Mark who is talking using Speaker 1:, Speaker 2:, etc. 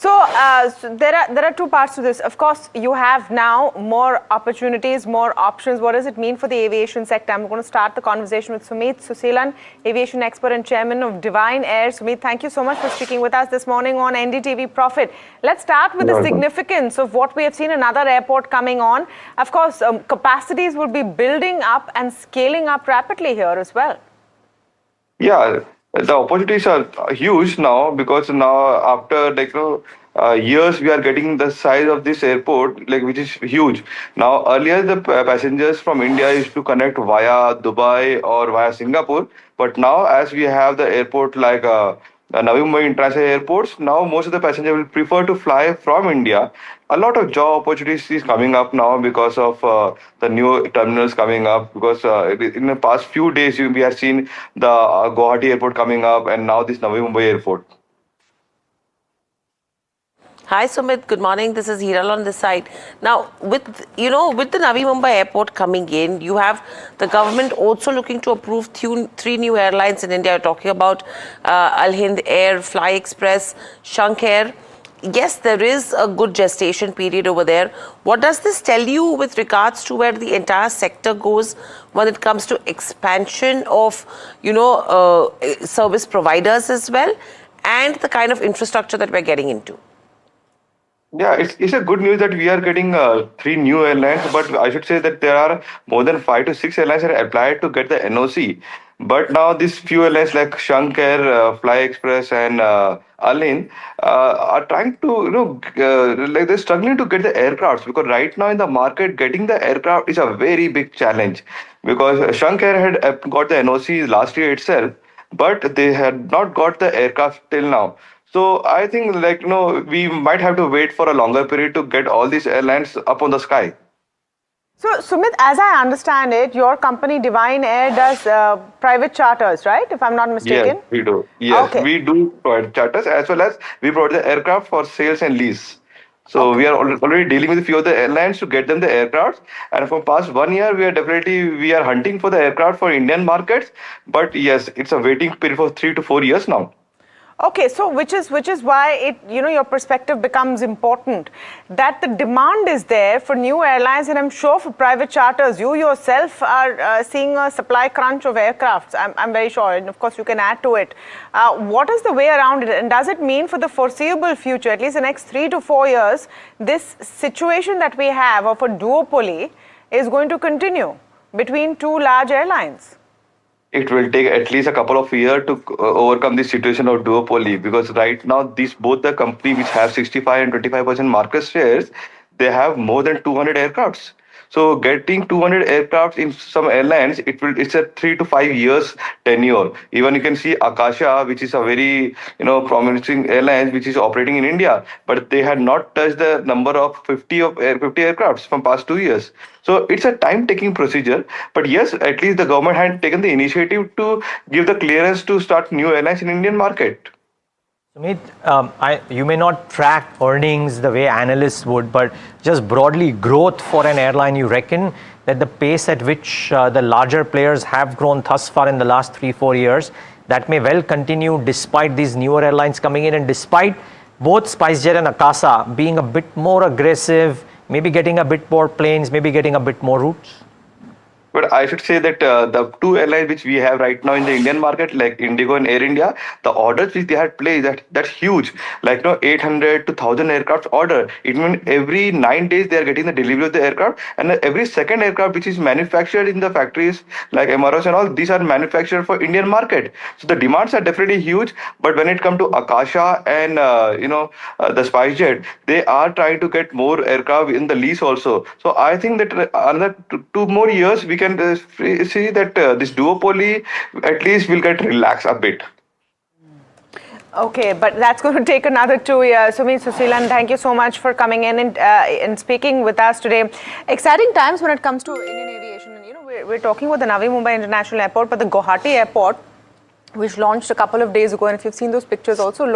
Speaker 1: So there are two parts to this. Of course, you have now more opportunities, more options. What does it mean for the aviation sector? I'm going to start the conversation with Sumeet Aviation Aviation Expert and Chairman of Divine Air. Sumeet, thank you so much for speaking with us this morning on NDTV Profit. Let's start with the significance of what we have seen, another airport coming on. Of course, capacities will be building up and scaling up rapidly here as well.
Speaker 2: Yeah, the opportunities are huge now because now after years we are getting the size of this airport which is huge. Now earlier the passengers from India used to connect via Dubai or via Singapore, but now as we have the airport Navi Mumbai International Airports, now most of the passengers will prefer to fly from India. A lot of job opportunities is coming up now because of the new terminals coming up. Because in the past few days, we have seen the Guwahati airport coming up, and now this Navi Mumbai airport.
Speaker 3: Hi Sumit, good morning. This is Hiral on this side. Now, with the Navi Mumbai airport coming in, you have the government also looking to approve three new airlines in India. You're talking about Al Hind Air, Fly Express, Shank Air. Yes, there is a good gestation period over there. What does this tell you with regards to where the entire sector goes when it comes to expansion of, service providers as well, and the kind of infrastructure that we're getting into?
Speaker 2: Yeah, it's a good news that we are getting three new airlines, but I should say that there are more than 5 to 6 airlines that are applied to get the NOC. But now these few airlines like Shank Air, Fly Express, and Al Hind are trying to, they're struggling to get the aircrafts because right now in the market, getting the aircraft is a very big challenge because Shank Air had got the NOC last year itself, but they had not got the aircraft till now. So I think we might have to wait for a longer period to get all these airlines up on the sky.
Speaker 1: So Sumit, as I understand it, your company Divine Air does private charters, right? If I'm not mistaken.
Speaker 2: Yes, we do. Yes,
Speaker 1: okay.
Speaker 2: We do provide charters as well as we provide the aircraft for sales and lease. So we are already dealing with a few of the airlines to get them the aircraft. And for past 1 year, we are hunting for the aircraft for Indian markets. But yes, it's a waiting period for 3 to 4 years now.
Speaker 1: Okay, so which is why your perspective becomes important, that the demand is there for new airlines, and I'm sure for private charters. You yourself are seeing a supply crunch of aircrafts. I'm very sure, and of course you can add to it. What is the way around it, and does it mean for the foreseeable future, at least the next 3 to 4 years, this situation that we have of a duopoly is going to continue between two large airlines?
Speaker 2: It will take at least a couple of years to overcome this situation of duopoly because right now both the company which have 65 and 25% market shares, they have more than 200 aircrafts. So getting 200 aircrafts in some airlines, it's a 3 to 5 years tenure. Even you can see Akasha, which is a very promising airline which is operating in India, but they had not touched the number of 50 aircrafts from past 2 years. So it's a time-taking procedure. But yes, at least the government had taken the initiative to give the clearance to start new airlines in Indian market.
Speaker 4: Sumeet, you may not track earnings the way analysts would, but just broadly growth for an airline, you reckon that the pace at which the larger players have grown thus far in the last 3-4 years, that may well continue despite these newer airlines coming in and despite both SpiceJet and Akasa being a bit more aggressive, maybe getting a bit more planes, maybe getting a bit more routes?
Speaker 2: But I should say that the two airlines which we have right now in the Indian market, like Indigo and Air India, the orders which they had placed, that's huge. 800 to 1,000 aircraft order. It means every 9 days they are getting the delivery of the aircraft, and every second aircraft which is manufactured in the factories like MROs and all, these are manufactured for Indian market. So the demands are definitely huge. But when it comes to Akasha and the SpiceJet, they are trying to get more aircraft in the lease also. So I think that another 2 more years we can see that this duopoly at least will get relaxed a bit.
Speaker 1: Okay, but that's going to take another 2 years. Sumeet Aviation, thank you so much for coming in and speaking with us today. Exciting times when it comes to Indian aviation. And we're talking about the Navi Mumbai International Airport, but the Guwahati Airport, which launched a couple of days ago, and if you've seen those pictures also.